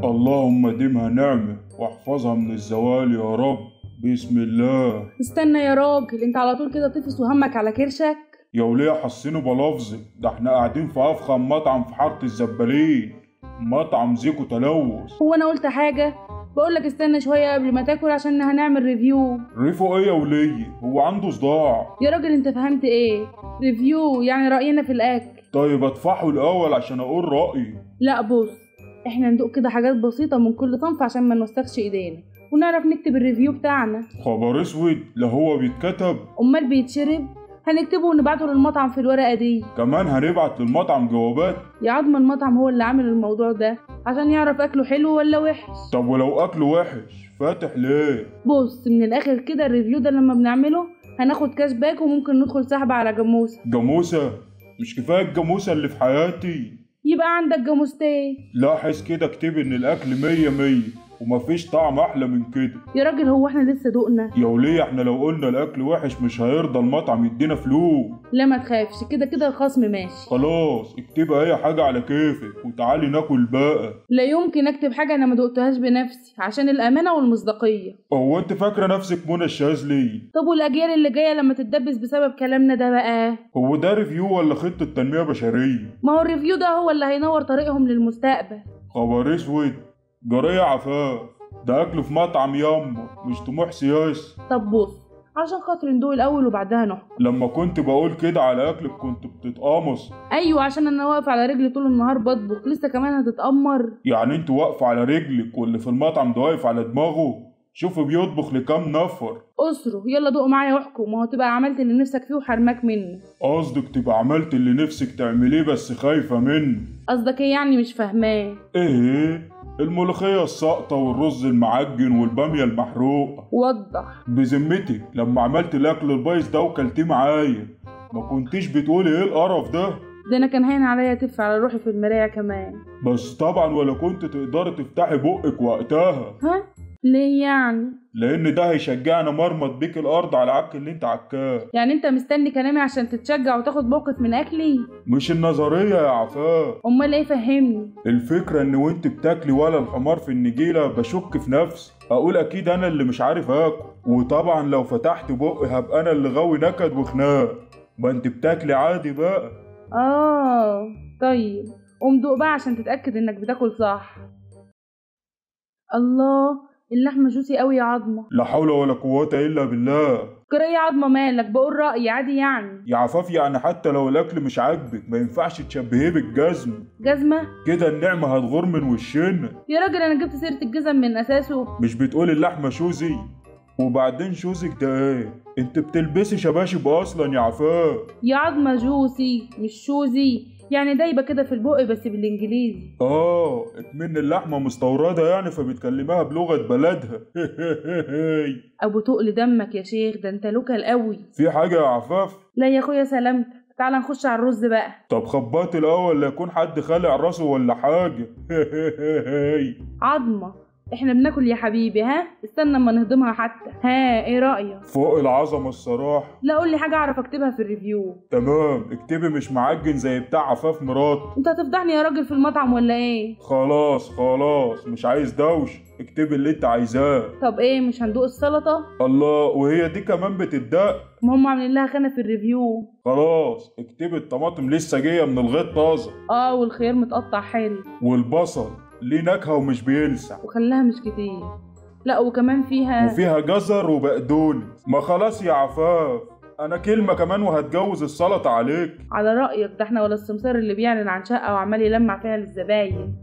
اللهم ديمها نعمة واحفظها من الزوال يا رب. بسم الله. استنى يا راجل، انت على طول كده طفس وهمك على كرشك؟ يا وليه حسيني بلفظك، ده احنا قاعدين في افخم مطعم في حارة الزبالين، مطعم زيكو تلوث. هو انا قلت حاجة؟ بقولك استنى شوية قبل ما تاكل عشان هنعمل ريفيو. ريفو ايه يا وليه؟ هو عنده صداع؟ يا راجل انت فهمت ايه؟ ريفيو يعني رأينا في الاكل. طيب ادفعه الاول عشان اقول رأيي. لا بص، احنا ندوق كده حاجات بسيطة من كل صنف عشان ما نوسخش ايدينا ونعرف نكتب الريفيو بتاعنا. خبر اسود، لا هو بيتكتب؟ امال بيتشرب؟ هنكتبه ونبعته للمطعم في الورقة دي. كمان هنبعت للمطعم جوابات؟ يا عظم المطعم هو اللي عامل الموضوع ده عشان يعرف اكله حلو ولا وحش. طب ولو اكله وحش فاتح ليه؟ بص من الاخر كده، الريفيو ده لما بنعمله هناخد كاش باك وممكن ندخل سحب على جاموسة. جاموسة؟ مش كفاية الجاموسة اللي في حياتي؟ يبقى عندك جاموستين. لاحظ كده، اكتب ان الاكل 100 ومفيش طعم احلى من كده. يا راجل هو احنا لسه دقنا؟ يا وليه احنا لو قلنا الاكل وحش مش هيرضى المطعم يدينا فلوس. لا ما تخافش، كده كده الخصم ماشي. خلاص اكتبها اي حاجة على كيفك وتعالي ناكل بقى. لا يمكن اكتب حاجة انا ما دقتهاش بنفسي عشان الامانة والمصداقية. هو انت فاكرة نفسك منى الشاذلي؟ طب والاجيال اللي جاية لما تتدبس بسبب كلامنا ده بقى؟ هو ده ريفيو ولا خطة تنمية بشرية؟ ما هو الريفيو ده هو اللي هينور طريقهم للمستقبل. خبر اسود، جرية عفاف، ده اكل في مطعم ياما مش طموح سياسي. طب بص، عشان خاطر ندوق الاول وبعدها نحكم. لما كنت بقول كده على اكلك كنت بتتقمص. ايوه عشان انا واقف على رجلي طول النهار بطبخ، لسه كمان هتتأمر؟ يعني انت واقفة على رجلك واللي في المطعم ده واقف على دماغه؟ شوف بيطبخ لكام نفر. اسره يلا دوق معايا واحكم، ما هو تبقى عملت اللي نفسك فيه وحرماك منه. قصدك تبقى عملت اللي نفسك تعمليه بس خايفة منه. قصدك ايه يعني؟ مش فاهماه. ايه؟ الملوخية الساقطة والرز المعجن والبامية المحروقة. وضح. بذمتك لما عملت الاكل البايظ ده وكلتيه معايا ما كنتيش بتقولي ايه القرف ده؟ ده انا كان هين عليا تف على روحي في المراية كمان. بس طبعا ولا كنت تقدري تفتحي بقك وقتها. ها؟ ليه يعني؟ لان ده هيشجعنا مرمط بيك الارض على العك اللي انت عكاه. يعني انت مستني كلامي عشان تتشجع وتاخد موقف من اكلي؟ مش النظرية يا عفاف. امال ايه؟ فهمني. الفكرة ان وانت بتاكلي ولا الحمار في النجيلة بشك في نفسي، اقول اكيد انا اللي مش عارف اكل، وطبعا لو فتحت بقي هبقى انا اللي غاوي نكد وخناق. ما انت بتاكلي عادي بقى. طيب قوم دوق بقى عشان تتأكد انك بتاكل صح. الله، اللحمة جوسي قوي يا عظمة. لا حول ولا قوة الا بالله. كرة يا عظمة مالك؟ بقول رأيي عادي يعني. يا عفاف يعني حتى لو الاكل مش عاجبك ما ينفعش تشبهيه بالجزم. جزمة؟ كده النعمة هتغور من وشنا. يا راجل انا جبت سيرة الجزم من اساسه. مش بتقول اللحمة شوزي؟ وبعدين شوزك ده ايه؟ انت بتلبسي شباشب اصلا يا عفاف. يا عظمة جوسي مش شوزي، يعني دايبة كده في البق بس بالانجليزي. اكمن اللحمة مستوردة يعني فبتكلمها بلغة بلدها. ابو تقل دمك يا شيخ، ده انت لوكال قوي. في حاجة يا عفاف؟ لا يا اخويا سلامتك، تعال نخش على الرز بقى. طب خبط الاول لا يكون حد خالع راسه ولا حاجة. عظمة احنا بناكل يا حبيبي، ها استنى اما نهضمها حتى. ها ايه رأيك؟ فوق العظمة الصراحة. لا قول لي حاجة اعرف اكتبها في الريفيو. تمام اكتبي مش معجن زي بتاع عفاف مرات. انت هتفضحني يا راجل في المطعم ولا ايه؟ خلاص مش عايز دوش، اكتبي اللي انت عايزاه. طب ايه، مش هندوق السلطة؟ الله، وهي دي كمان بتدق؟ ما هم عاملين لها خانة في الريفيو. خلاص اكتبي الطماطم لسه جاية من الغيط طازة. والخيار متقطع حلو. والبصل ليه نكهة ومش بيلسع. وخلاها مش كتير. لا وكمان فيها جزر وبقدونس. ما خلاص يا عفاف، انا كلمة كمان وهتجوز السلطة عليك. على رأيك، ده احنا ولا السمسار اللي بيعلن عن شقة وعمال يلمع فيها للزباين.